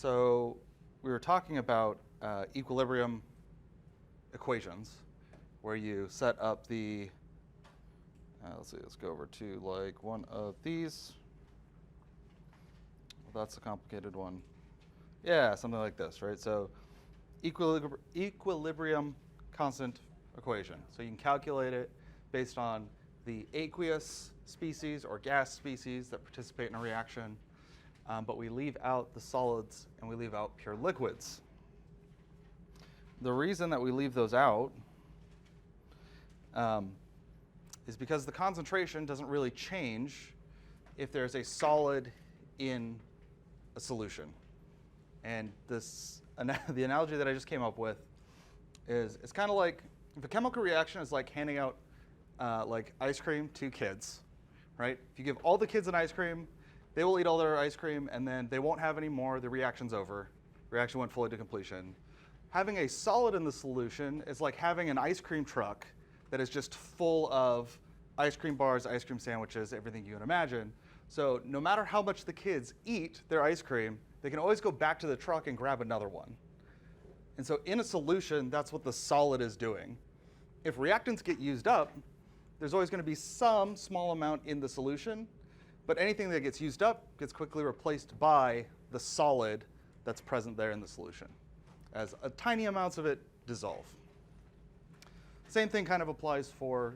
So we were talking about equilibrium equations, where you set up the, let's go over to like one of these. Well, that's a complicated one. Yeah, something like this, right? So equilibrium constant equation. So you can calculate it based on the aqueous species or gas species that participate in a reaction, but we leave out the solids and we leave out pure liquids. The reason that we leave those out is because the concentration doesn't really change if there's a solid in a solution. And this, the analogy that I just came up with is it's kind of like if a chemical reaction is like handing out like ice cream to kids, right? If you give all the kids an ice cream, they will eat all their ice cream and then they won't have any more. The reaction's over. Reaction went fully to completion. Having a solid in the solution is like having an ice cream truck that is just full of ice cream bars, ice cream sandwiches, everything you can imagine. So no matter how much the kids eat their ice cream, they can always go back to the truck and grab another one. And so in a solution, that's what the solid is doing. If reactants get used up, there's always going to be some small amount in the solution, but anything that gets used up gets quickly replaced by the solid that's present there in the solution, as tiny amounts of it dissolve. Same thing kind of applies for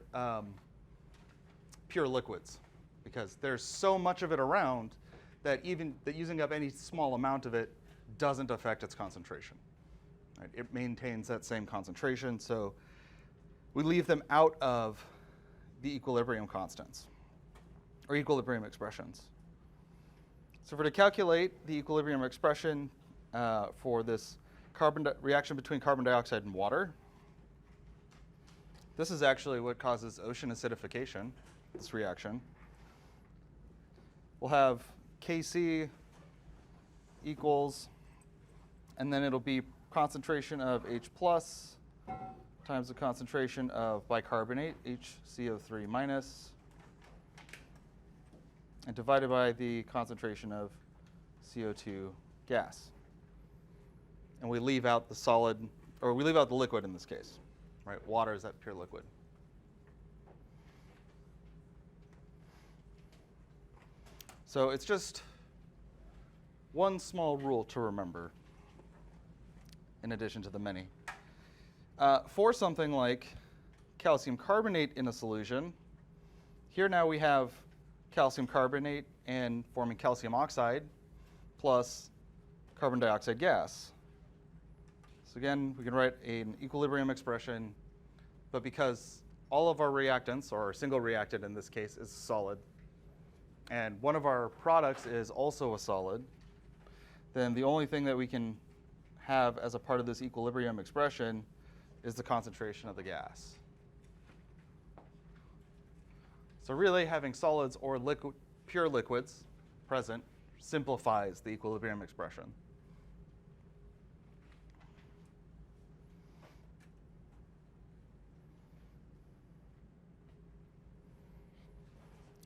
pure liquids, because there's so much of it around that even that using up any small amount of it doesn't affect its concentration. Right? It maintains that same concentration, so we leave them out of the equilibrium constants, or equilibrium expressions. So to calculate the equilibrium expression for this reaction between carbon dioxide and water, this is actually what causes ocean acidification, this reaction. We'll have Kc equals, and then it'll be concentration of H plus times the concentration of bicarbonate, HCO3 minus, and divided by the concentration of CO2 gas. And we leave out the solid, or we leave out the liquid in this case, right? Water is that pure liquid. So it's just one small rule to remember, in addition to the many. For something like calcium carbonate in a solution, here now we have calcium carbonate and forming calcium oxide plus carbon dioxide gas. So again, we can write an equilibrium expression, but because all of our reactants, or our single reactant in this case, is solid, and one of our products is also a solid, then the only thing that we can have as a part of this equilibrium expression is the concentration of the gas. So really having solids or pure liquids present simplifies the equilibrium expression.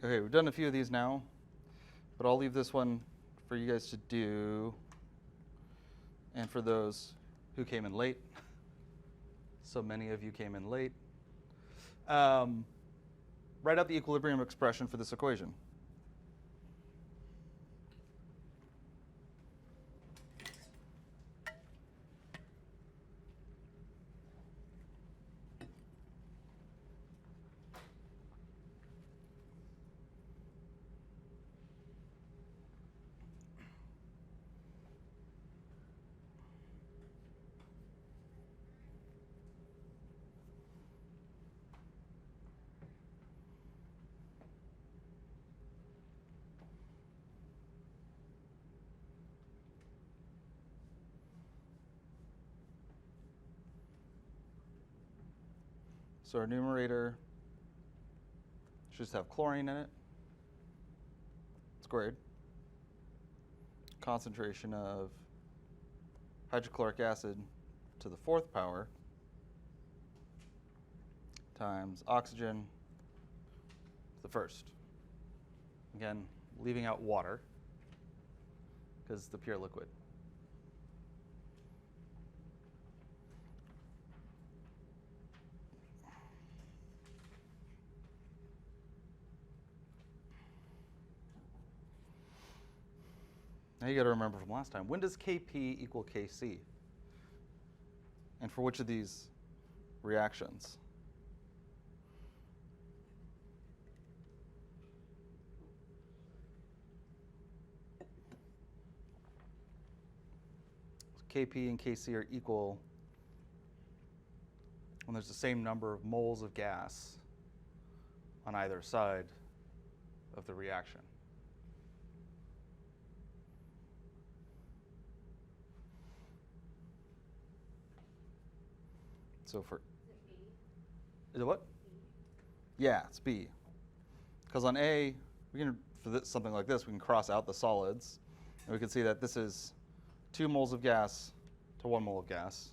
Okay, we've done a few of these now, but I'll leave this one for you guys to do, and for those who came in late. So many of you came in late. Write out the equilibrium expression for this equation. So our numerator should just have chlorine in it, squared. Concentration of hydrochloric acid to the fourth power times oxygen to the first. Again, leaving out water because it's the pure liquid. Now you got to remember from last time, when does Kp equal Kc? And for which of these reactions? Kp and Kc are equal when there's the same number of moles of gas on either side of the reaction. So for, is it what? Yeah, it's B. Because on A, we can, for this, something like this, we can cross out the solids, and we can see that this is 2 moles of gas to 1 mole of gas.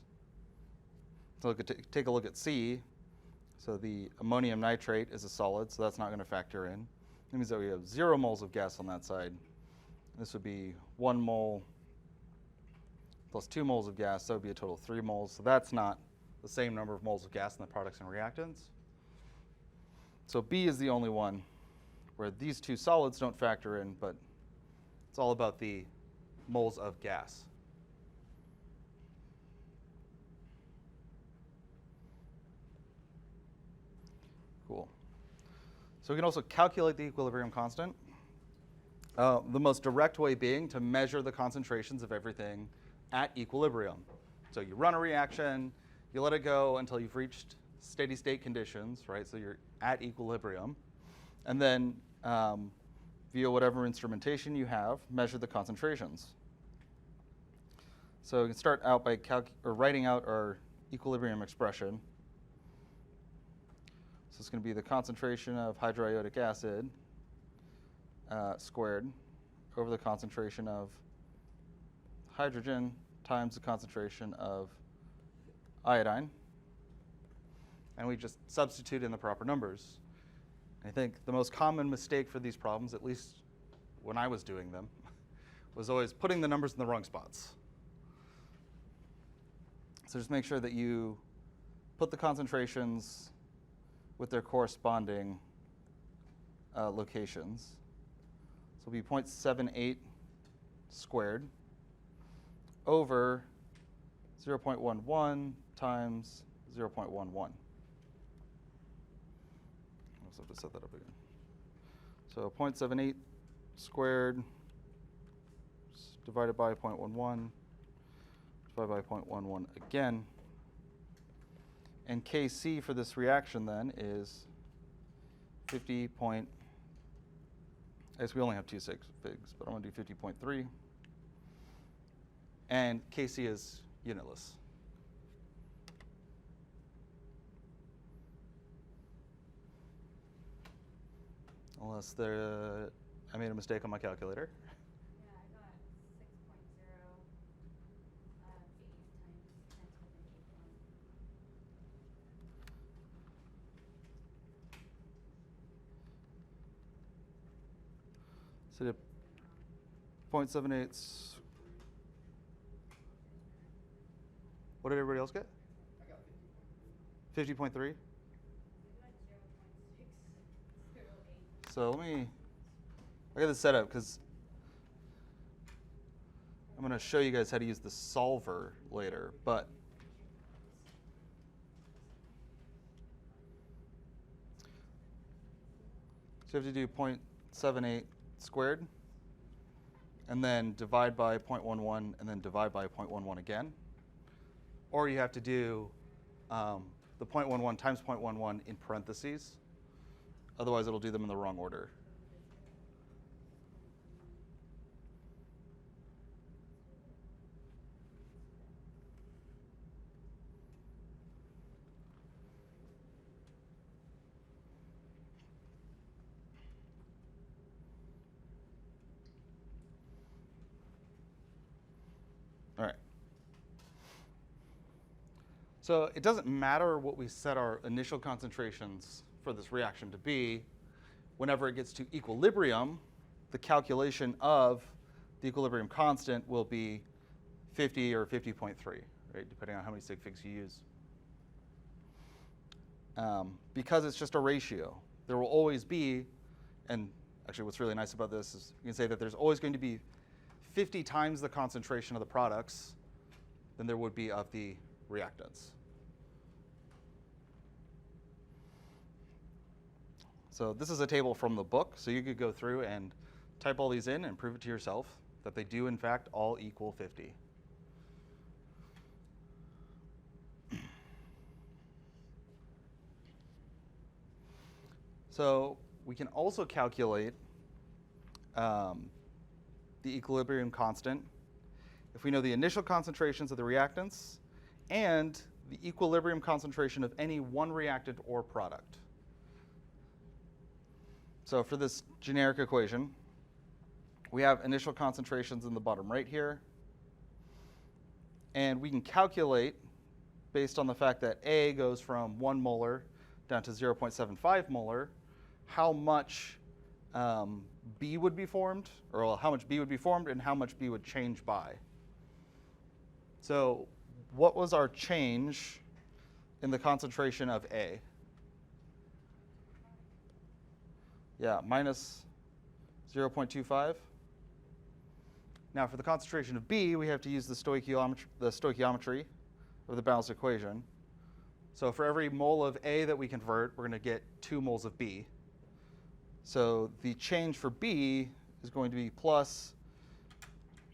So we could take a look at C. So the ammonium nitrate is a solid, so that's not going to factor in. That means that we have 0 moles of gas on that side. This would be 1 mole plus 2 moles of gas. That would be a total of 3 moles. So that's not the same number of moles of gas in the products and reactants. So B is the only one where these two solids don't factor in, but it's all about the moles of gas. Cool. So we can also calculate the equilibrium constant. The most direct way being to measure the concentrations of everything at equilibrium. So you run a reaction, you let it go until you've reached steady state conditions, right? So you're at equilibrium. And then via whatever instrumentation you have, measure the concentrations. So we can start out by writing out our equilibrium expression. So it's going to be the concentration of hydroiodic acid squared over the concentration of hydrogen times the concentration of iodine. And we just substitute in the proper numbers. I think the most common mistake for these problems, at least when I was doing them, was always putting the numbers in the wrong spots. So just make sure that you put the concentrations with their corresponding locations. So it'll be 0.78 squared over 0.11 times 0.11. I'll just have to set that up again. So 0.78 squared divided by 0.11 divided by 0.11 again. And Kc for this reaction then is 50. I guess we only have 2 figs, but I'm going to do 50.3. And Kc is unitless. Unless I made a mistake on my calculator. Yeah, I got 6.08 times 10 to the 8th one. So the 0.78. What did everybody else get? I got 50.3. I got 0.608. So I got this set up because I'm going to show you guys how to use the solver later, but so you have to do 0.78 squared and then divide by 0.11 and then divide by 0.11 again. Or you have to do the 0.11 times 0.11 in parentheses. Otherwise, it'll do them in the wrong order. All right. So it doesn't matter what we set our initial concentrations for this reaction to be. Whenever it gets to equilibrium, the calculation of the equilibrium constant will be 50 or 50.3, right, depending on how many sig figs you use. Because it's just a ratio, there will always be, and actually what's really nice about this is you can say that there's always going to be 50 times the concentration of the products than there would be of the reactants. So this is a table from the book, so you could go through and type all these in and prove it to yourself that they do in fact all equal 50. So we can also calculate the equilibrium constant if we know the initial concentrations of the reactants and the equilibrium concentration of any one reactant or product. So for this generic equation, we have initial concentrations in the bottom right here. And we can calculate, based on the fact that A goes from 1 molar down to 0.75 molar, how much B would be formed, or how much B would be formed and how much B would change by. So what was our change in the concentration of A? Yeah, minus 0.25. Now for the concentration of B, we have to use the stoichiometry of the balanced equation. So for every mole of A that we convert, we're going to get 2 moles of B. So the change for B is going to be plus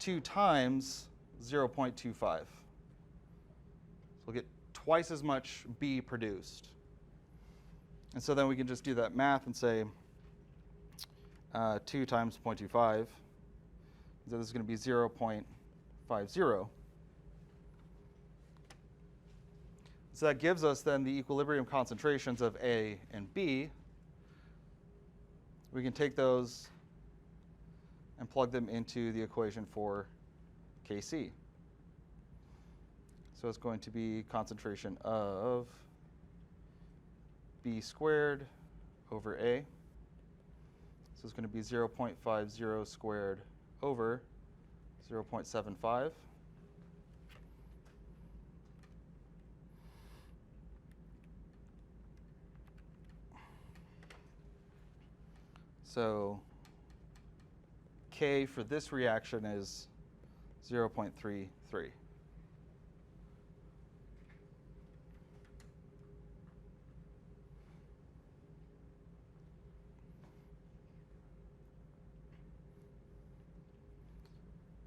2 times 0.25. So we'll get twice as much B produced. And so then we can just do that math and say 2 times 0.25. So this is going to be 0.50. So that gives us then the equilibrium concentrations of A and B. We can take those and plug them into the equation for Kc. So it's going to be concentration of B squared over A. So it's going to be 0.50 squared over 0.75. So K for this reaction is 0.33.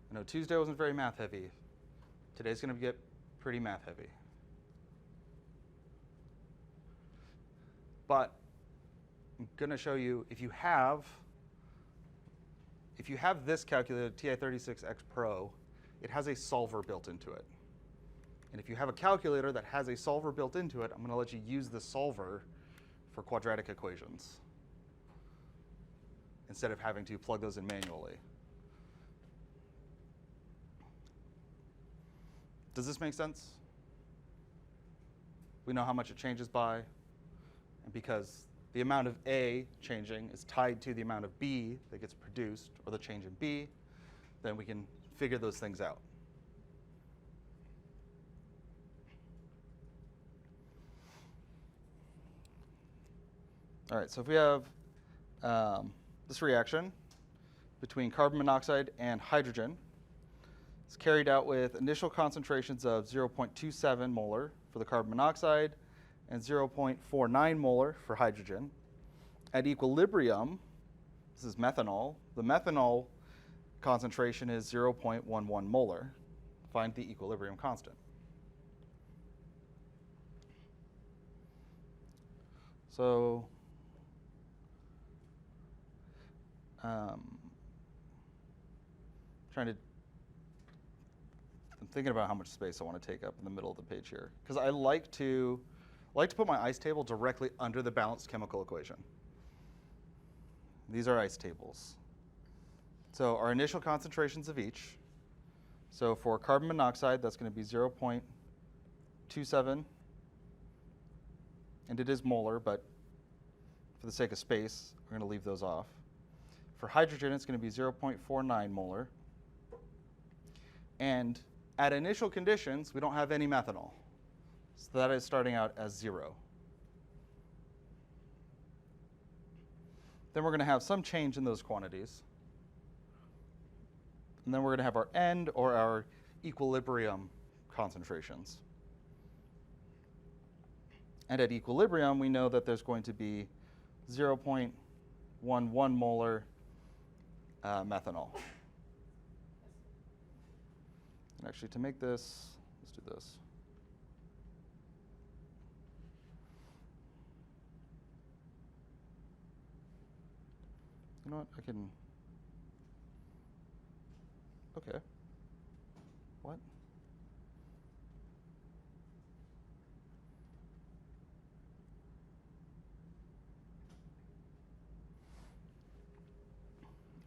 I know Tuesday wasn't very math heavy. Today's going to get pretty math heavy. But I'm going to show you, if you have this calculated TI-36X Pro, it has a solver built into it. And if you have a calculator that has a solver built into it, I'm going to let you use the solver for quadratic equations instead of having to plug those in manually. Does this make sense? We know how much it changes by, and because the amount of A changing is tied to the amount of B that gets produced, or the change in B, then we can figure those things out. All right, so if we have this reaction between carbon monoxide and hydrogen, it's carried out with initial concentrations of 0.27 molar for the carbon monoxide and 0.49 molar for hydrogen. At equilibrium, this is methanol. The methanol concentration is 0.11 molar. Find the equilibrium constant. So I'm thinking about how much space I want to take up in the middle of the page here, because I like to put my ice table directly under the balanced chemical equation. These are ice tables. So our initial concentrations of each. So for carbon monoxide, that's going to be 0.27, and it is molar, but for the sake of space, we're going to leave those off. For hydrogen, it's going to be 0.49 molar. And at initial conditions, we don't have any methanol. So that is starting out as 0. Then we're going to have some change in those quantities. And then we're going to have our end or our equilibrium concentrations. And at equilibrium, we know that there's going to be 0.11 molar methanol. And actually, to make this, let's do this. You know what? I can. Okay. What?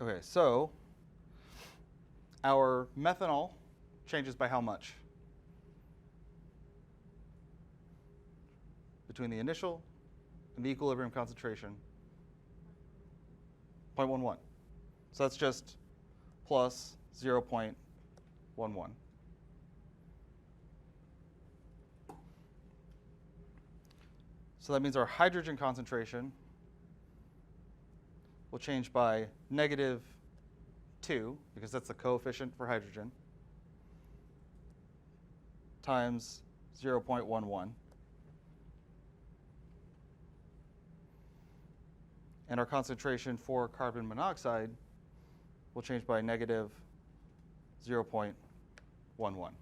Okay, so our methanol changes by how much? Between the initial and the equilibrium concentration? 0.11. So that's just plus 0.11. So that means our hydrogen concentration will change by -2, because that's the coefficient for hydrogen, times 0.11. And our concentration for carbon monoxide will change by -0.11.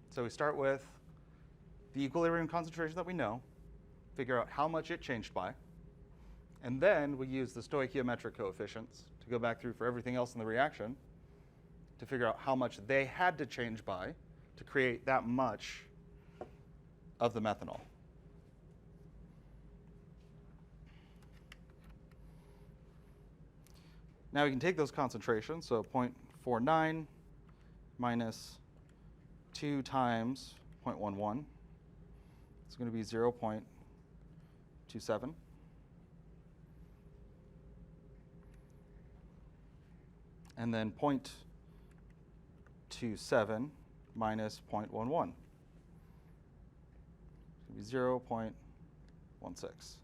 So we start with the equilibrium concentration that we know, figure out how much it changed by, and then we use the stoichiometric coefficients to go back through for everything else in the reaction to figure out how much they had to change by to create that much of the methanol. Now we can take those concentrations, so 0.49 minus 2 times 0.11. It's going to be 0.27. And then 0.27 minus 0.11. It's going to be 0.16.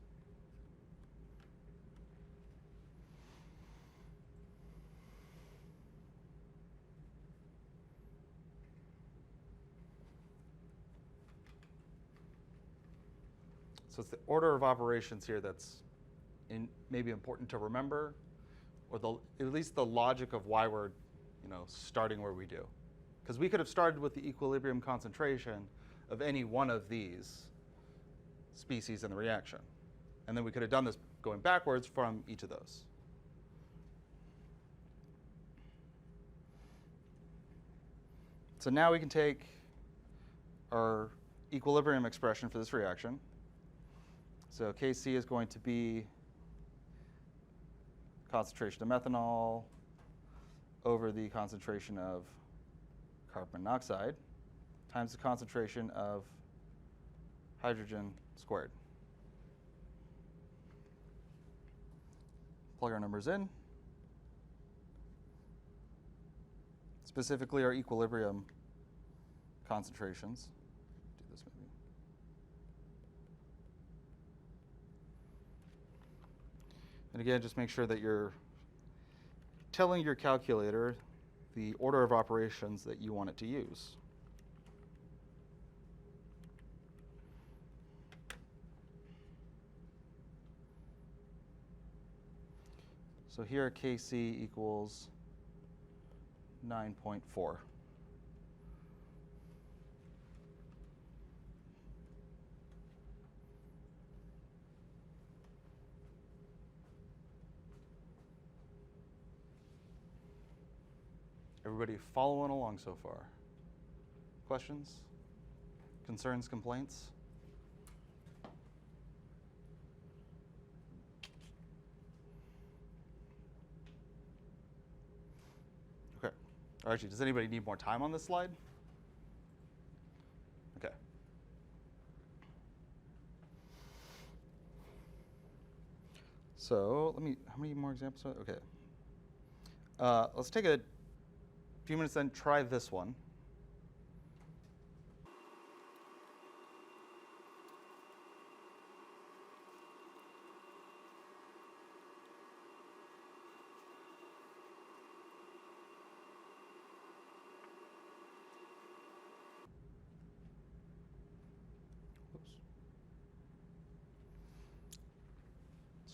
So it's the order of operations here that's maybe important to remember, or at least the logic of why we're starting where we do. Because we could have started with the equilibrium concentration of any one of these species in the reaction. And then we could have done this going backwards from each of those. So now we can take our equilibrium expression for this reaction. So Kc is going to be concentration of methanol over the concentration of carbon monoxide times the concentration of hydrogen squared. Plug our numbers in. Specifically our equilibrium concentrations. Do this maybe. And again, just make sure that you're telling your calculator the order of operations that you want it to use. So here Kc equals 9.4. Everybody following along so far? Questions? Concerns? Complaints? Okay. Or actually, does anybody need more time on this slide? Okay. So how many more examples? Okay. Let's take a few minutes then, try this one.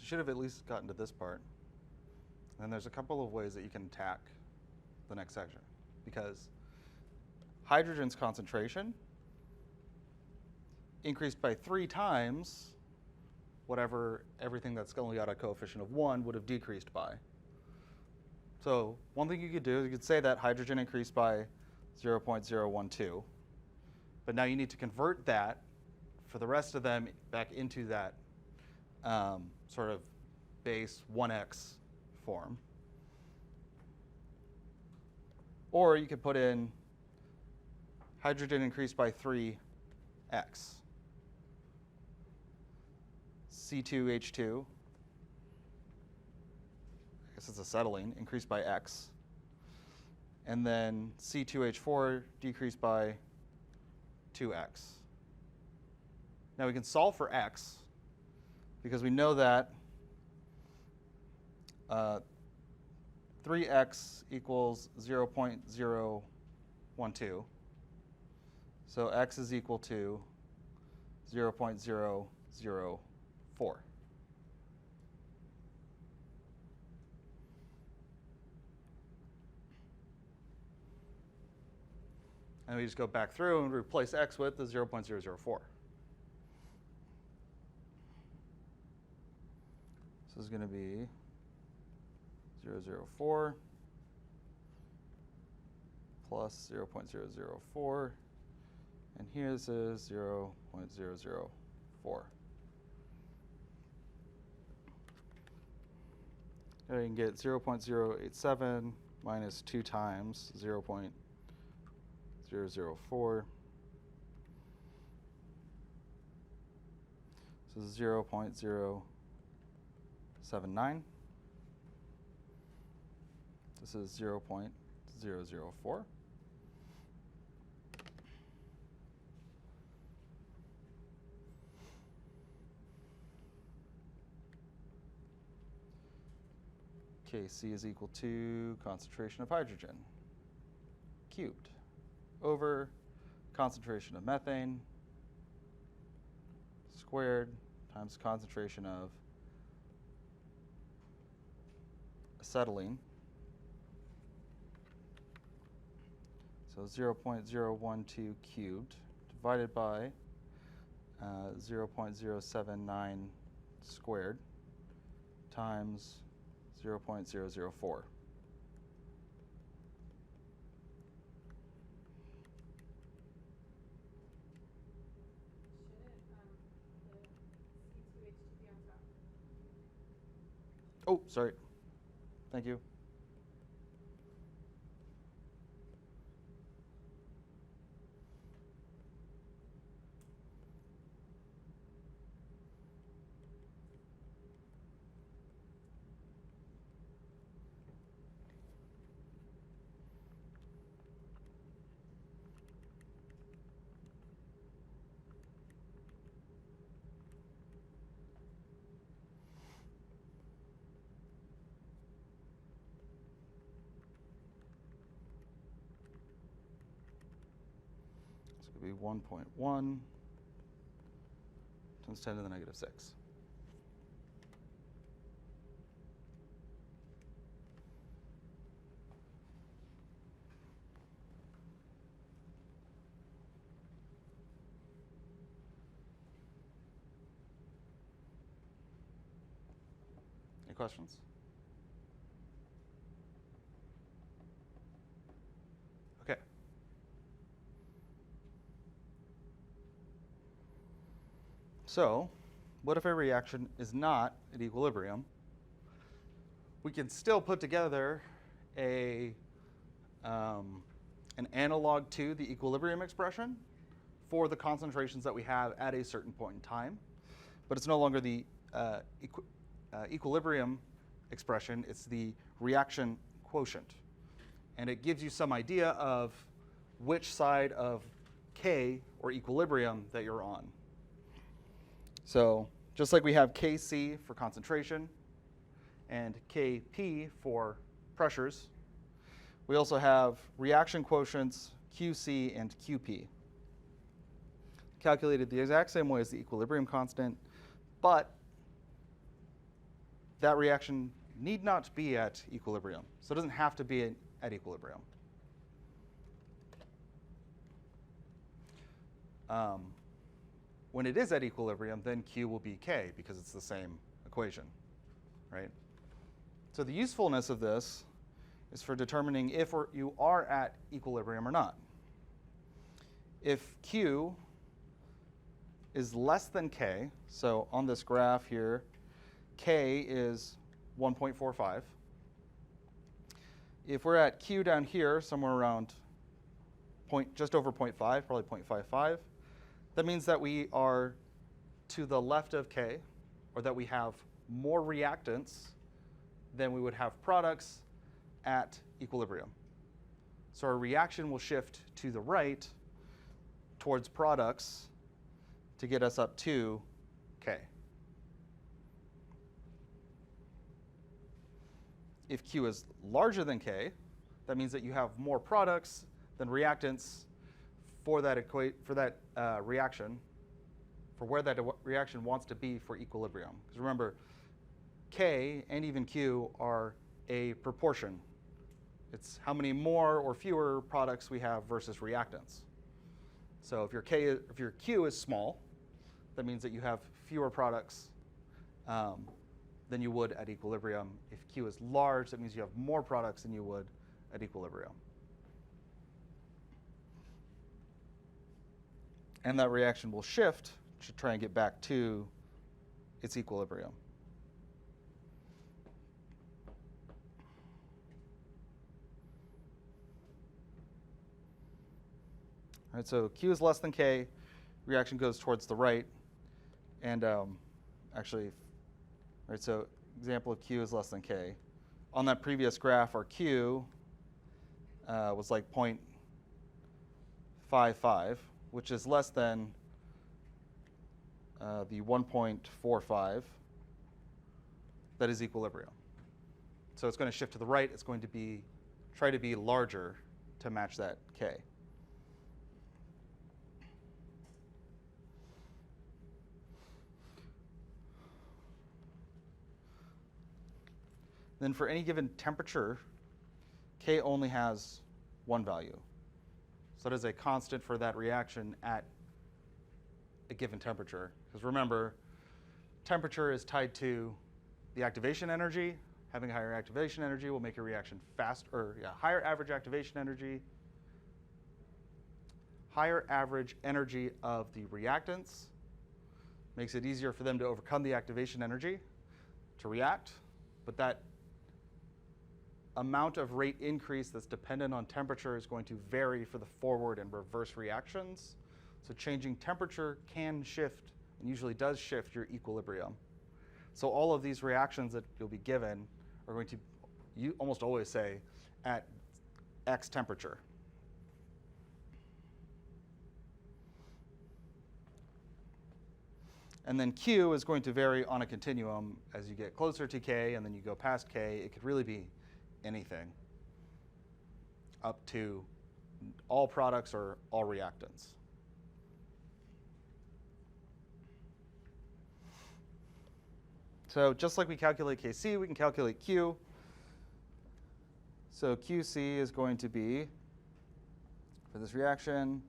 you should have at least gotten to this part. And there's a couple of ways that you can attack the next section, because hydrogen's concentration increased by 3 times whatever everything that's only got a coefficient of 1 would have decreased by. So one thing you could do is you could say that hydrogen increased by 0.012, but now you need to convert that for the rest of them back into that sort of base 1x form. Or you could put in hydrogen increased by 3x. C2H2, I guess it's acetylene, increased by x. And then C2H4 decreased by 2x. Now we can solve for x because we know that 3x equals 0.012. So x is equal to 0.004. And we just go back through and replace x with the 0.004. This is going to be 0.004 plus 0.004. And here this is 0.004. Now you can get 0.087 minus 2 times 0.004. So 0.079. This is 0.004. Kc is equal to concentration of hydrogen cubed over concentration of methane squared times concentration of acetylene. So 0.012 cubed divided by 0.079 squared times 0.004. Oh, sorry. Thank you. Be 1.1 times 10 to the negative 6. Any questions? Okay. So, what if a reaction is not at equilibrium? We can still put together an analog to the equilibrium expression for the concentrations that we have at a certain point in time, but it's no longer the equilibrium expression, it's the reaction quotient. And it gives you some idea of which side of K, or equilibrium, that you're on. So just like we have Kc for concentration and Kp for pressures, we also have reaction quotients Qc and Qp, calculated the exact same way as the equilibrium constant, but that reaction need not be at equilibrium. So it doesn't have to be at equilibrium. When it is at equilibrium, then Q will be K because it's the same equation, right? So the usefulness of this is for determining if you are at equilibrium or not. If Q is less than K, so on this graph here, K is 1.45. If we're at Q down here, somewhere around just over 0.5, probably 0.55, that means that we are to the left of K, or that we have more reactants than we would have products at equilibrium. So our reaction will shift to the right towards products to get us up to K. If Q is larger than K, that means that you have more products than reactants for that reaction, for where that reaction wants to be for equilibrium. Because remember, K and even Q are a proportion. It's how many more or fewer products we have versus reactants. So if your Q is small, that means that you have fewer products than you would at equilibrium. If Q is large, that means you have more products than you would at equilibrium. And that reaction will shift to try and get back to its equilibrium. All right, so Q is less than K, reaction goes towards the right. And actually, right, so example of Q is less than K. On that previous graph, our Q was like 0.55, which is less than the 1.45 that is equilibrium. So it's going to shift to the right. It's going to try to be larger to match that K. Then for any given temperature, K only has one value. So it is a constant for that reaction at a given temperature. Because remember, temperature is tied to the activation energy. Having higher activation energy will make your reaction higher average activation energy. Higher average energy of the reactants makes it easier for them to overcome the activation energy to react. But that amount of rate increase that's dependent on temperature is going to vary for the forward and reverse reactions. So changing temperature can shift, and usually does shift, your equilibrium. So all of these reactions that you'll be given are going to, you almost always say, at X temperature. And then Q is going to vary on a continuum as you get closer to K, and then you go past K. It could really be anything up to all products or all reactants. So just like we calculate Kc, we can calculate Q. So Qc is going to be, for this reaction,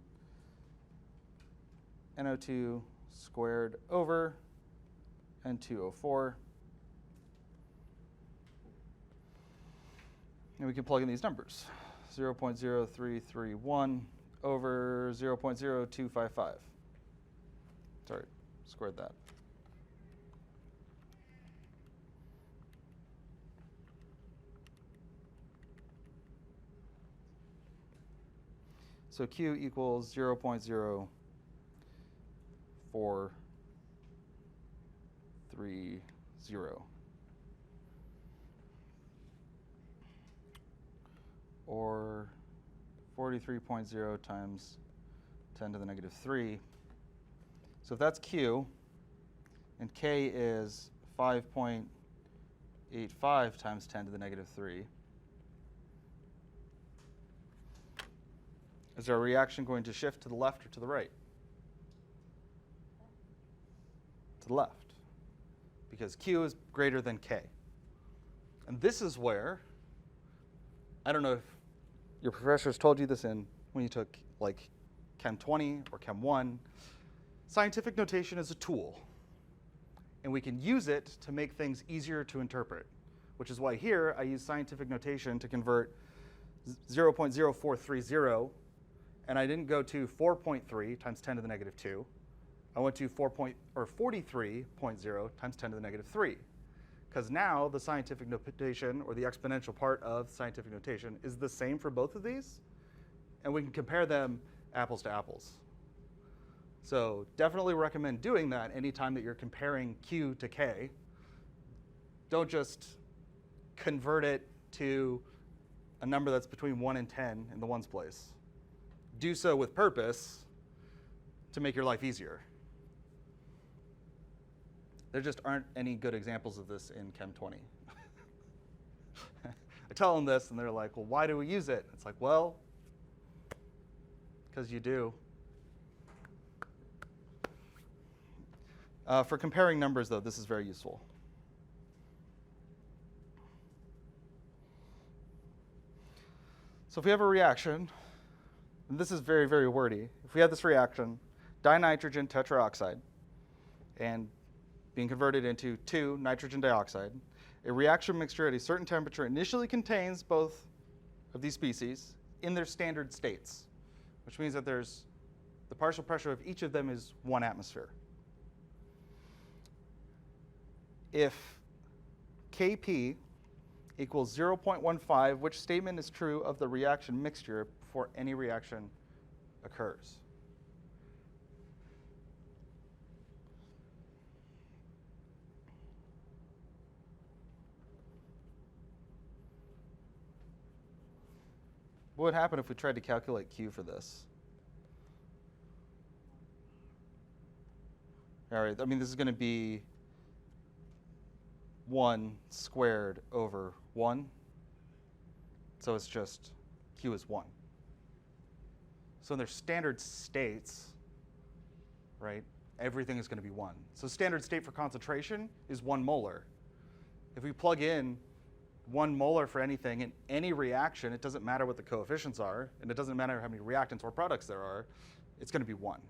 NO2 squared over N2O4. And we can plug in these numbers, 0.0331 over 0.0255. Sorry, squared that. So Q equals 0.0430. Or 43.0 times 10 to the negative 3. So if that's Q, and K is 5.85 times 10 to the negative 3, is our reaction going to shift to the left or to the right? To the left, because Q is greater than K. And this is where, I don't know if your professors told you this when you took like Chem 20 or Chem 1, scientific notation is a tool. And we can use it to make things easier to interpret, which is why here I use scientific notation to convert 0.0430, and I didn't go to 4.3 times 10 to the negative 2. I went to 43.0 times 10 to the negative 3. Because now the scientific notation, or the exponential part of scientific notation, is the same for both of these, and we can compare them apples to apples. So definitely recommend doing that anytime that you're comparing Q to K. Don't just convert it to a number that's between 1 and 10 in the ones place. Do so with purpose to make your life easier. There just aren't any good examples of this in Chem 20. I tell them this, and they're like, well, why do we use it? It's like, well, because you do. For comparing numbers, though, this is very useful. So if we have a reaction, and this is very, very wordy. If we have this reaction, dinitrogen tetraoxide, and being converted into 2 nitrogen dioxide, a reaction mixture at a certain temperature initially contains both of these species in their standard states, which means that the partial pressure of each of them is 1 atmosphere. If Kp equals 0.15, which statement is true of the reaction mixture before any reaction occurs? What would happen if we tried to calculate Q for this? All right, I mean, this is going to be 1 squared over 1. So it's just Q is 1. So in their standard states, right, everything is going to be 1. So standard state for concentration is 1 molar. If we plug in 1 molar for anything in any reaction, it doesn't matter what the coefficients are, and it doesn't matter how many reactants or products there are, it's going to be 1.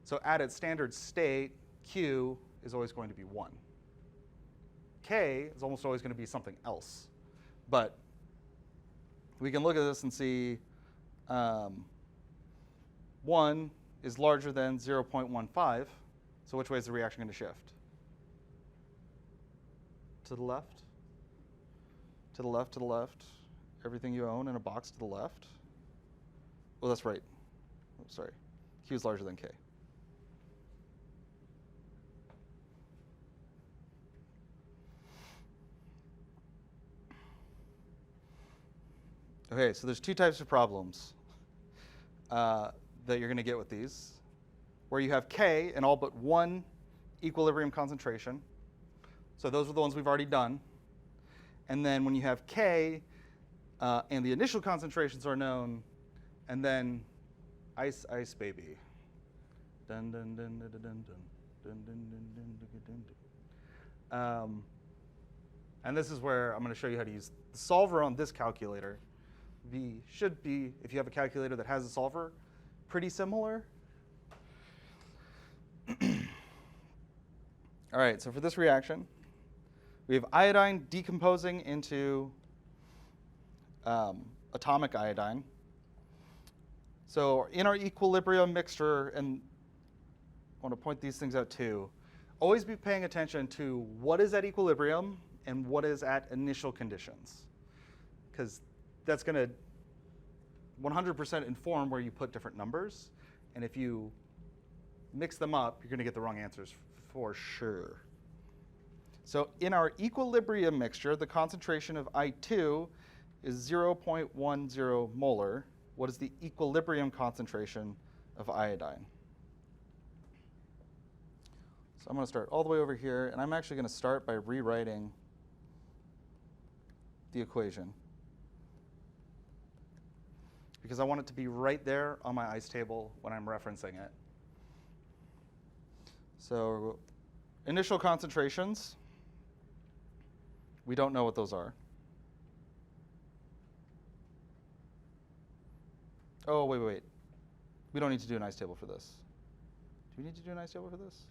So at its standard state, Q is always going to be 1. K is almost always going to be something else. But we can look at this and see 1 is larger than 0.15. So which way is the reaction going to shift? To the left? To the left, to the left. Everything you own in a box to the left. Oh, that's right. Oh, sorry. Q is larger than K. Okay, so there's 2 types of problems that you're going to get with these, where you have K in all but 1 equilibrium concentration. So those are the ones we've already done. And then when you have K and the initial concentrations are known, and then ice, ice, baby. Dun, dun, dun, dun, dun, dun, dun, dun, dun, dun, dun, dun. And this is where I'm going to show you how to use the solver on this calculator. Should be, if you have a calculator that has a solver, pretty similar. All right, so for this reaction, we have iodine decomposing into atomic iodine. So in our equilibrium mixture, and I want to point these things out too, always be paying attention to what is at equilibrium and what is at initial conditions, because that's going to 100% inform where you put different numbers. And if you mix them up, you're going to get the wrong answers for sure. So in our equilibrium mixture, the concentration of I2 is 0.10 molar. What is the equilibrium concentration of iodine? So I'm going to start all the way over here, and I'm actually going to start by rewriting the equation, because I want it to be right there on my ice table when I'm referencing it. So initial concentrations, We don't know what those are. Oh, wait. We don't need to do an ice table for this. Do we need to do an ice table for this?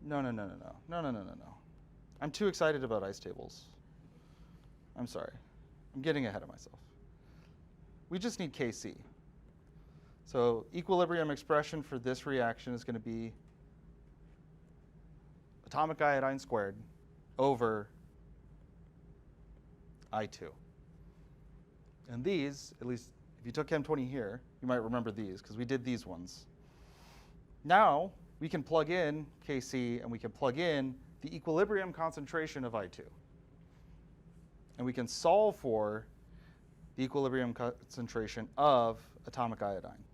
No. I'm too excited about ice tables. I'm sorry. I'm getting ahead of myself. We just need Kc. So equilibrium expression for this reaction is going to be atomic iodine squared over I2. And these, at least if you took Chem 20 here, you might remember these because we did these ones. Now we can plug in Kc and we can plug in the equilibrium concentration of I2. And we can solve for the equilibrium concentration of atomic iodine.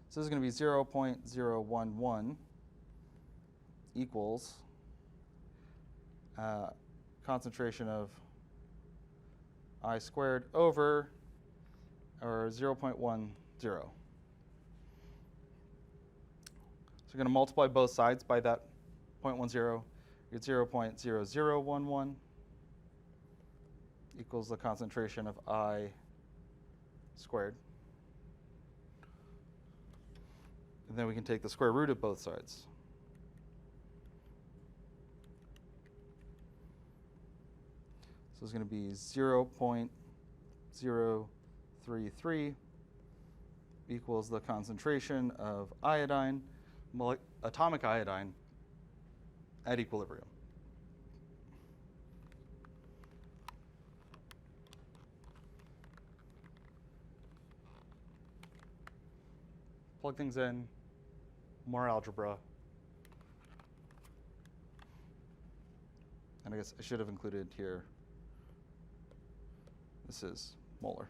So this is going to be 0.011 equals concentration of I squared over, or 0.10. So we're going to multiply both sides by that 0.10. You get 0.0011 equals the concentration of I squared. And then we can take the square root of both sides. So it's going to be 0.033 equals the concentration of iodine, atomic iodine, at equilibrium. Plug things in, more algebra. And I guess I should have included here, this is molar.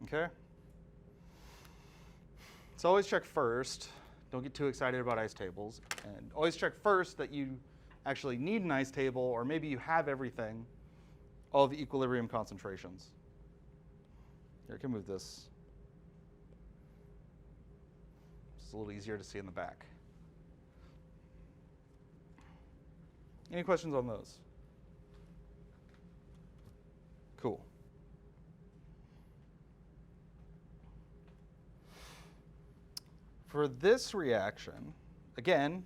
Okay? So always check first. Don't get too excited about ice tables. And always check first that you actually need an ice table, or maybe you have everything, all the equilibrium concentrations. Here, I can move this. It's a little easier to see in the back. Any questions on those? Cool. For this reaction, again,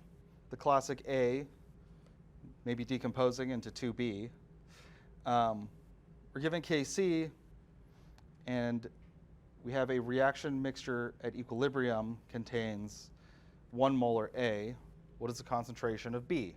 the classic A may be decomposing into 2B. We're given Kc, and we have a reaction mixture at equilibrium contains 1 molar A. What is the concentration of B?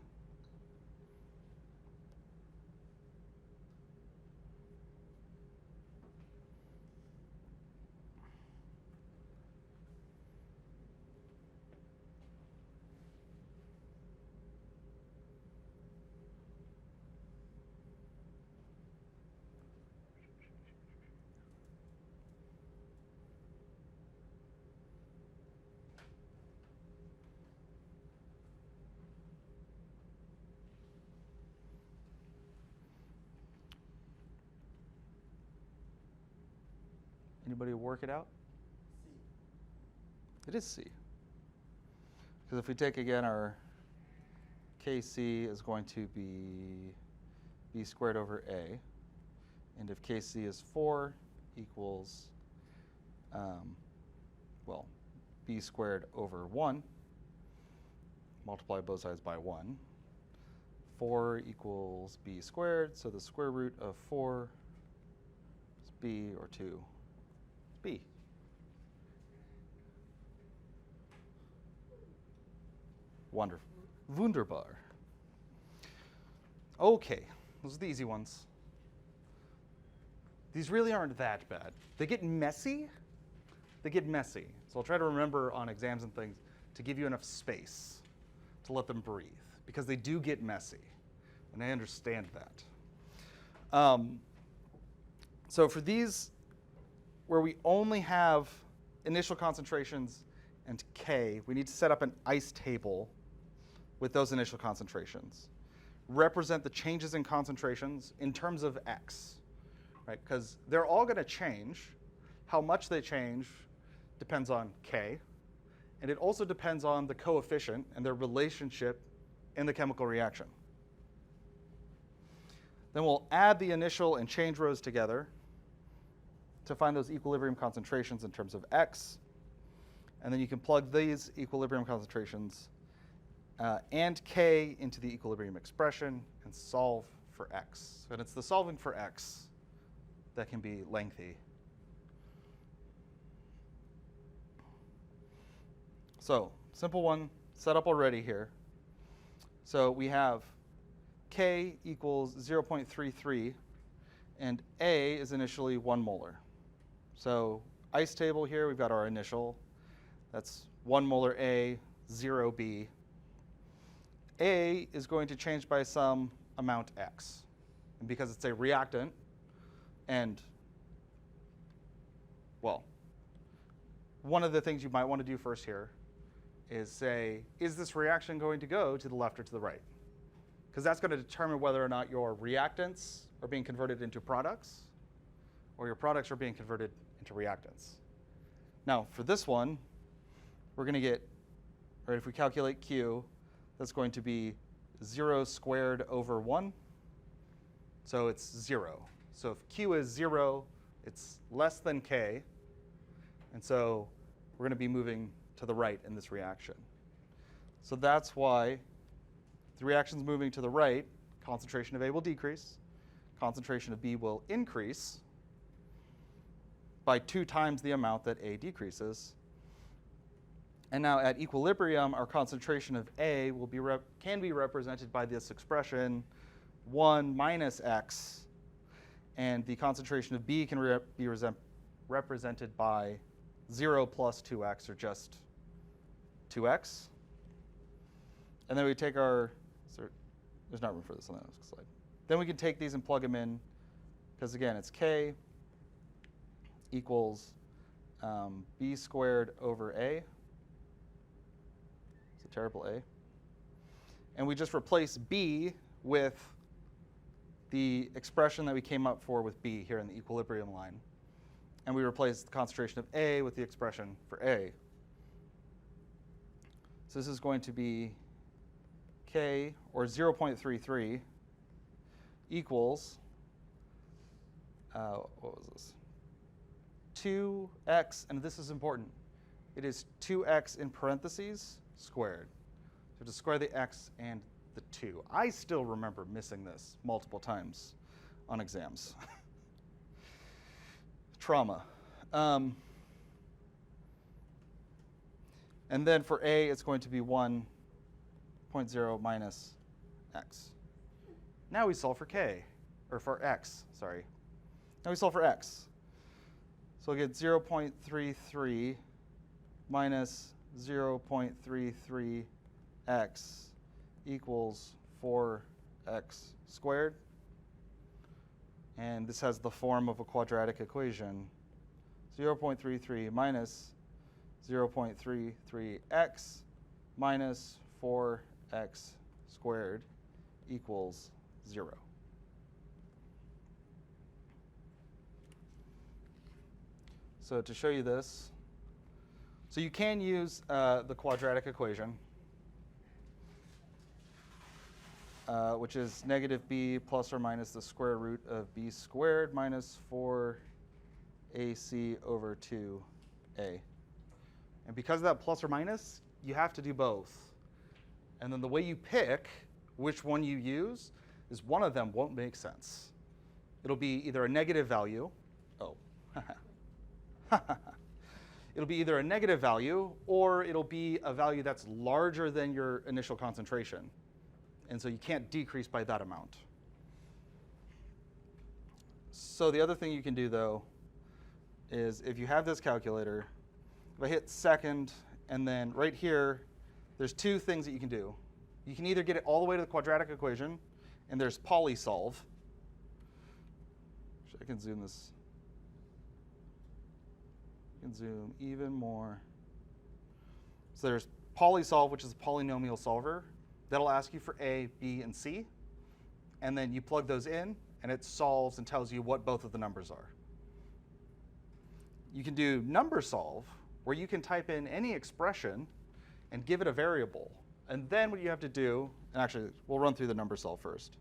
Anybody work it out? C. It is C. Because if we take again our Kc is going to be B squared over A. And if Kc is 4 equals, well, B squared over 1, multiply both sides by 1. 4 equals B squared, so the square root of 4 is B, or 2. B. Wonderful. Wunderbar. Okay, those are the easy ones. These really aren't that bad. They get messy. They get messy. So I'll try to remember on exams and things to give you enough space to let them breathe, because they do get messy, and I understand that. So for these, where we only have initial concentrations and K, we need to set up an ice table with those initial concentrations. Represent the changes in concentrations in terms of X, right? Because they're all going to change. How much they change depends on K, and it also depends on the coefficient and their relationship in the chemical reaction. Then we'll add the initial and change rows together to find those equilibrium concentrations in terms of X. And then you can plug these equilibrium concentrations and K into the equilibrium expression and solve for X. And it's the solving for X that can be lengthy. So, simple one set up already here. So we have K equals 0.33, and A is initially 1 molar. So ice table here, we've got our initial. That's 1 molar A, 0 B. A is going to change by some amount X. And because it's a reactant, and, well, one of the things you might want to do first here is say, is this reaction going to go to the left or to the right? Because that's going to determine whether or not your reactants are being converted into products or your products are being converted into reactants. Now, for this one, we're going to get, right, if we calculate Q, that's going to be 0 squared over 1. So it's 0. So if Q is 0, it's less than K. And so we're going to be moving to the right in this reaction. So that's why the reaction's moving to the right, concentration of A will decrease, concentration of B will increase by 2 times the amount that A decreases. And now at equilibrium, our concentration of A will be can be represented by this expression 1 minus X, and the concentration of B can be represented by 0 plus 2X, or just 2X. And then we take our, there's not room for this on the next slide. Then we can take these and plug them in, because again, it's K equals B squared over A. It's a terrible A. And we just replace B with the expression that we came up for with B here in the equilibrium line. And we replace the concentration of A with the expression for A. So this is going to be K, or 0.33, equals, what was this? 2x, and this is important. It is 2x in parentheses squared. So to square the x and the 2. I still remember missing this multiple times on exams. Trauma. And then for A, it's going to be 1.0 minus x. Now we solve for K, or for x, sorry. Now we solve for x. So we get 0.33 minus 0.33x equals 4x squared. And this has the form of a quadratic equation. 0.33 minus 0.33x minus 4x squared equals 0. So to show you this, so you can use the quadratic equation, which is negative b plus or minus the square root of b squared minus 4ac over 2a. And because of that plus or minus, you have to do both. And then the way you pick which one you use is one of them won't make sense. It'll be either a negative value. Oh. It'll be either a negative value or it'll be a value that's larger than your initial concentration. And so you can't decrease by that amount. So the other thing you can do, though, is if you have this calculator, if I hit second, and then right here, there's 2 things that you can do. You can either get it all the way to the quadratic equation, and there's polysolve. I can zoom this. I can zoom even more. So there's polysolve, which is a polynomial solver. That'll ask you for A, B, and C. And then you plug those in, and it solves and tells you what both of the numbers are. You can do number solve, where you can type in any expression and give it a variable. And then what you have to do, and actually, we'll run through the number solve first.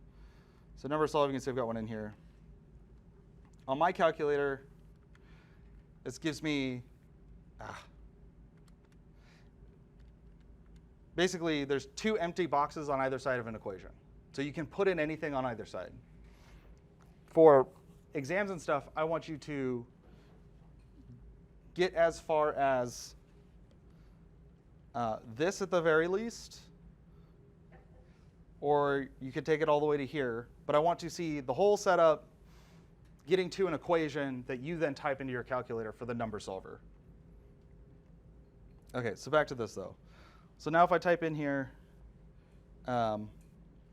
So number solve, you can see I've got one in here. On my calculator, this gives me, basically, there's two empty boxes on either side of an equation. So you can put in anything on either side. For exams and stuff, I want you to get as far as this at the very least, or you could take it all the way to here. But I want to see the whole setup getting to an equation that you then type into your calculator for the number solver. OK, so back to this, though. So now if I type in here, I'm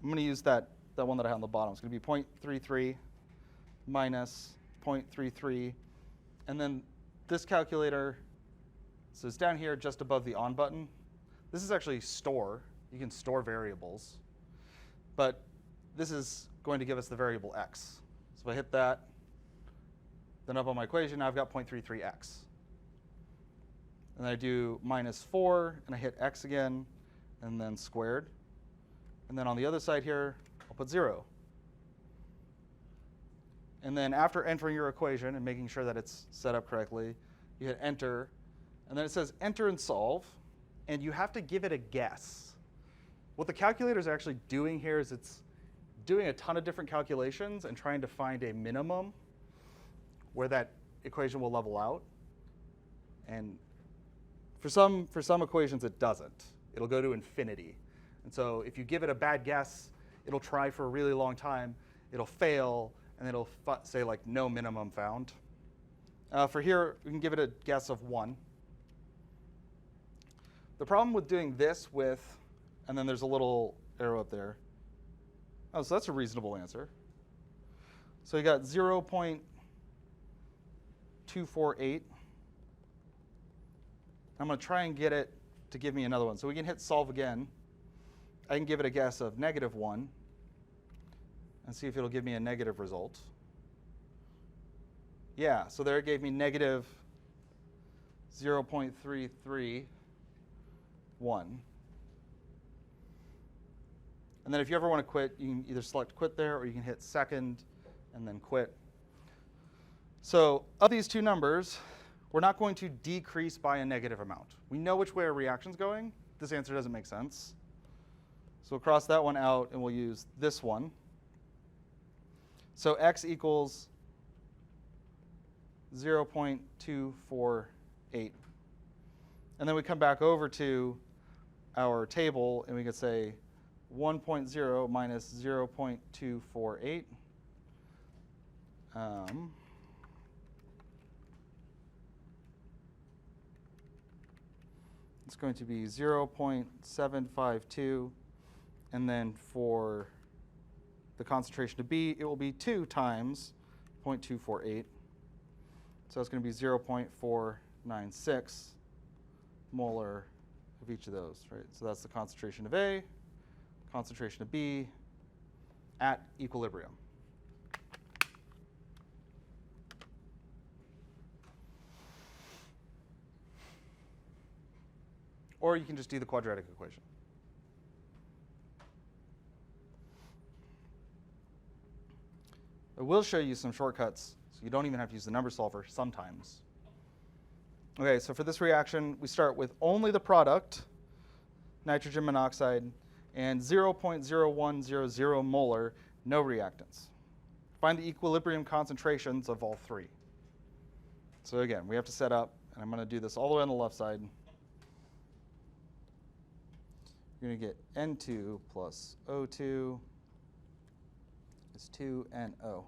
going to use that one that I had on the bottom. It's going to be 0.33 minus 0.33. And then this calculator, so it's down here just above the on button. This is actually store. You can store variables. But this is going to give us the variable x. So if I hit that, then up on my equation, now I've got 0.33x. And then I do minus 4, and I hit x again, and then squared. And then on the other side here, I'll put 0. And then after entering your equation and making sure that it's set up correctly, you hit enter. And then it says enter and solve. And you have to give it a guess. What the calculator is actually doing here is it's doing a ton of different calculations and trying to find a minimum where that equation will level out. And for some equations, it doesn't. It'll go to infinity. And so if you give it a bad guess, it'll try for a really long time. It'll fail, and it'll say, like, no minimum found. For here, we can give it a guess of 1. The problem with doing this with, and then there's a little arrow up there. Oh, so that's a reasonable answer. So you got 0.248. I'm going to try and get it to give me another one. So we can hit solve again. I can give it a guess of -1 and see if it'll give me a negative result. Yeah, so there it gave me negative 0.331. And then if you ever want to quit, you can either select quit there, or you can hit second and then quit. So of these two numbers, we're not going to decrease by a negative amount. We know which way our reaction's going. This answer doesn't make sense. So we'll cross that one out, and we'll use this one. So x equals 0.248. And then we come back over to our table, and we could say 1.0 minus 0.248. It's going to be 0.752. And then for the concentration to B, it will be 2 times 0.248. So it's going to be 0.496 molar of each of those, right? So that's the concentration of A, concentration of B at equilibrium. Or you can just do the quadratic equation. I will show you some shortcuts, so you don't even have to use the number solver sometimes. OK, so for this reaction, we start with only the product, nitrogen monoxide, and 0.0100 molar, no reactants. Find the equilibrium concentrations of all three. So again, we have to set up, and I'm going to do this all the way on the left side. You're going to get N2 plus O2 is 2NO.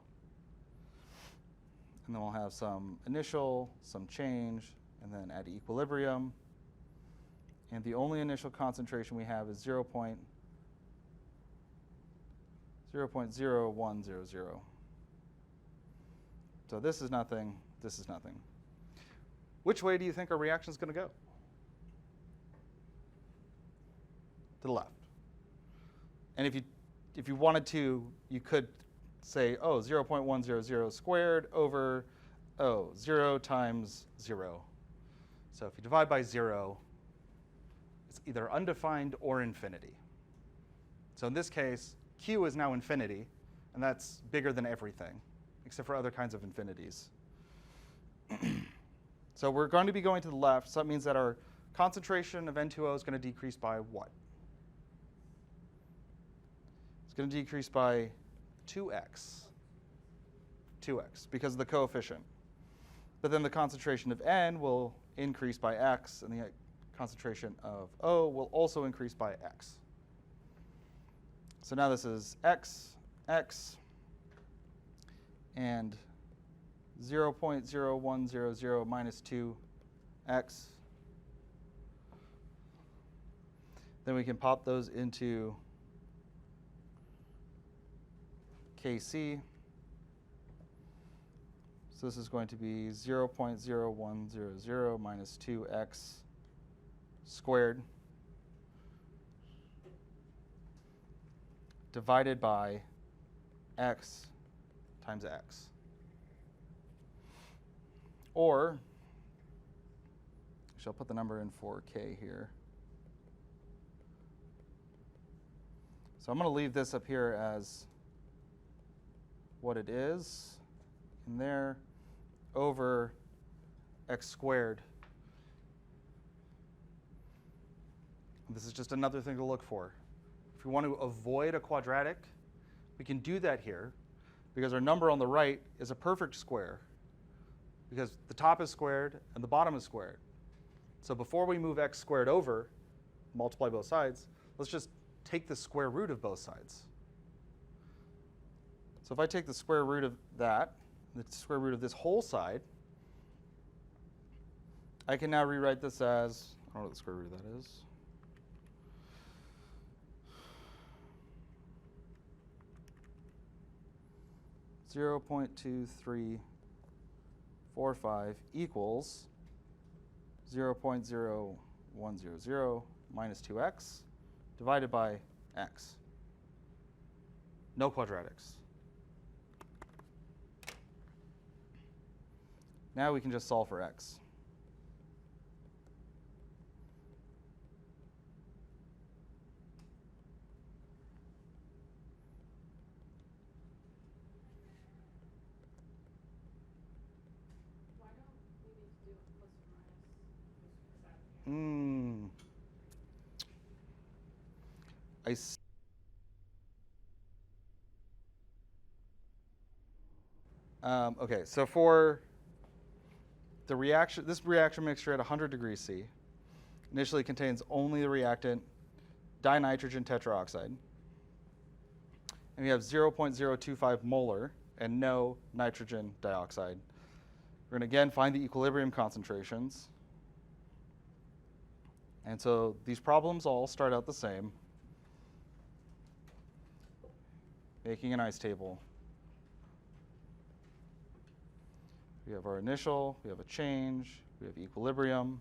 And then we'll have some initial, some change, and then at equilibrium. And the only initial concentration we have is 0.0100. So this is nothing, this is nothing. Which way do you think our reaction is going to go? To the left. And if you wanted to, you could say, oh, 0.100 squared over 0 times 0. So if you divide by 0, it's either undefined or infinity. So in this case, Q is now infinity, and that's bigger than everything, except for other kinds of infinities. So we're going to be going to the left, so that means that our concentration of N2O is going to decrease by what? It's going to decrease by 2x. 2x, because of the coefficient. But then the concentration of N will increase by x, and the concentration of O will also increase by x. So now this is x, x, and 0.0100 minus 2x. Then we can pop those into Kc. So this is going to be 0.0100 minus 2x squared divided by x times x. Or, actually I'll put the number in for k here. So I'm going to leave this up here as what it is in there over x squared. This is just another thing to look for. If we want to avoid a quadratic, we can do that here because our number on the right is a perfect square because the top is squared and the bottom is squared. So before we move x squared over, multiply both sides, let's just take the square root of both sides. So if I take the square root of that, the square root of this whole side, I can now rewrite this as, I don't know what the square root of that is. .2345 equals 0.0100 minus 2x divided by x. No quadratics. Now we can just solve for x. Why don't we need to do a plus or minus? Okay, so for the reaction, this reaction mixture at 100 degrees C initially contains only the reactant dinitrogen tetraoxide. And we have 0.025 molar and no nitrogen dioxide. We're going to again find the equilibrium concentrations. And so these problems all start out the same, making an ice table. We have our initial, we have a change, we have equilibrium.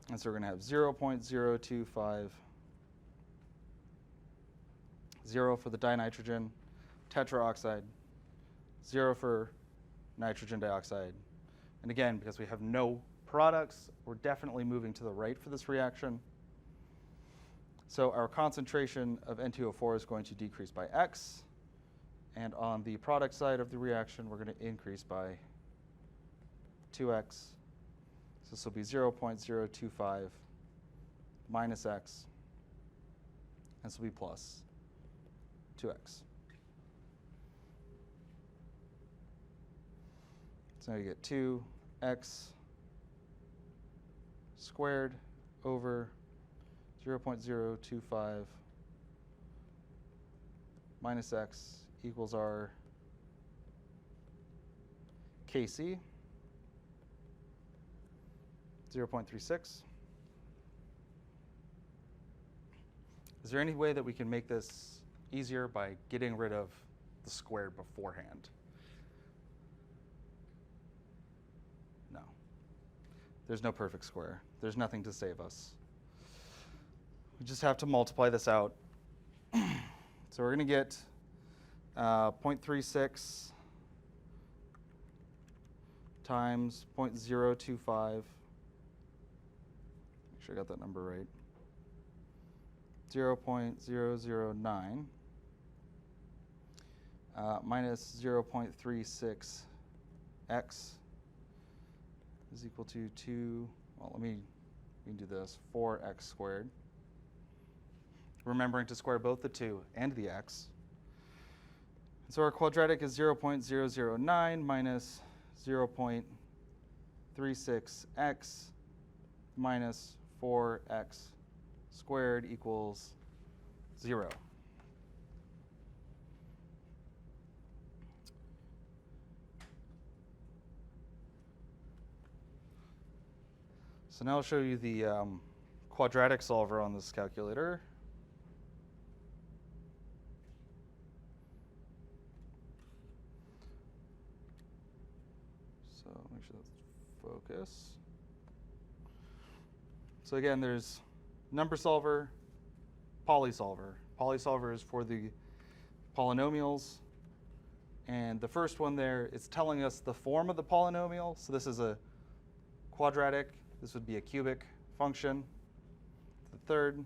And so we're going to have 0.025, 0 for the dinitrogen tetraoxide, 0 for nitrogen dioxide. And again, because we have no products, we're definitely moving to the right for this reaction. So our concentration of N2O4 is going to decrease by x. And on the product side of the reaction, we're going to increase by 2x. So this will be 0.025 minus x. And this will be plus 2x. So now you get 2x squared over 0.025 minus x equals our Kc, 0.36. Is there any way that we can make this easier by getting rid of the squared beforehand? No. There's no perfect square. There's nothing to save us. We just have to multiply this out. So we're going to get 0.36 times 0.025. Make sure I got that number right. 0.009 minus 0.36x is equal to 2, well, we can do this, 4x squared. Remembering to square both the 2 and the x. So our quadratic is 0.009 minus 0.36x minus 4x squared equals 0. So now I'll show you the quadratic solver on this calculator. So make sure that's focus. So again, there's number solver, polysolver. Polysolver is for the polynomials. And the first one there is telling us the form of the polynomial. So this is a quadratic. This would be a cubic function. The third,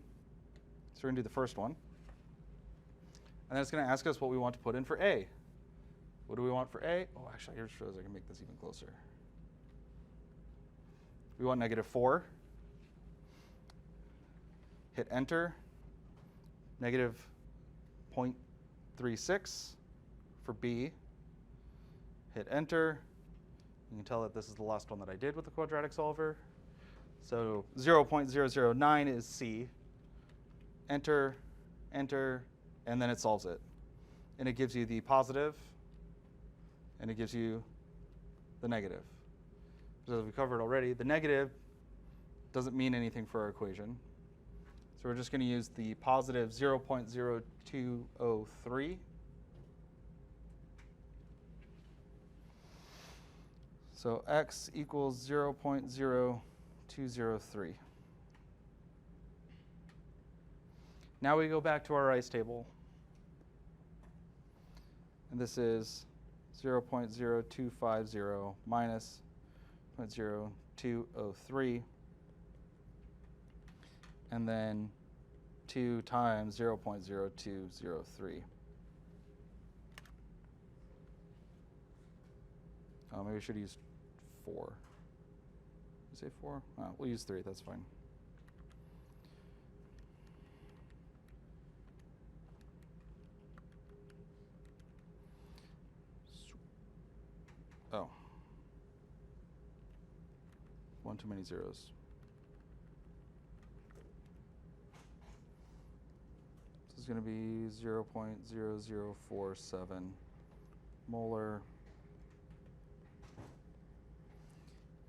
so we're going to do the first one. And then it's going to ask us what we want to put in for A. What do we want for A? Oh, actually, here it shows I can make this even closer. We want -4. Hit enter. -0.36 for B. Hit enter. You can tell that this is the last one that I did with the quadratic solver. So 0.009 is C. Enter, enter, and then it solves it. And it gives you the positive, and it gives you the negative. So as we covered already, the negative doesn't mean anything for our equation. So we're just going to use the positive 0.0203. So x equals 0.0203. Now we go back to our rice table. And this is 0.0250 minus 0.0203. And then 2 times 0.0203. Oh, maybe we should use 4. Did you say 4? Oh, we'll use 3, that's fine. Oh. One too many zeros. This is going to be 0.0047 molar.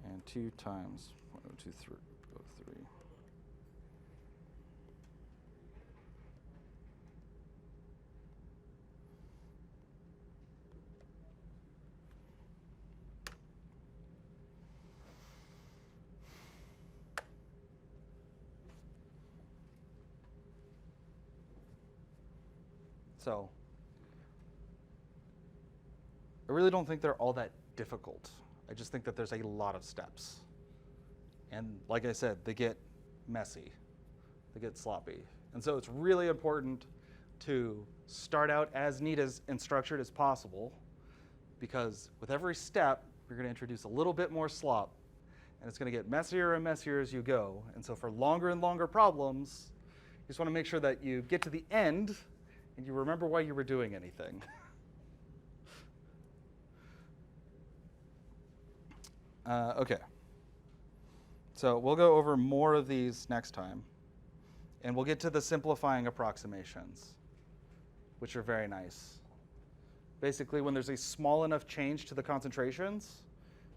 And 2 times 0.023. So I really don't think they're all that difficult. I just think that there's a lot of steps. And like I said, they get messy. They get sloppy. And so it's really important to start out as neat and structured as possible, because with every step, you're going to introduce a little bit more slop. And it's going to get messier and messier as you go. And so for longer and longer problems, you just want to make sure that you get to the end and you remember why you were doing anything. Okay. So we'll go over more of these next time. And we'll get to the simplifying approximations, which are very nice. Basically, when there's a small enough change to the concentrations,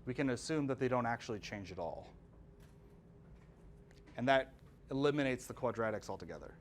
we can assume that they don't actually change at all. And that eliminates the quadratics altogether.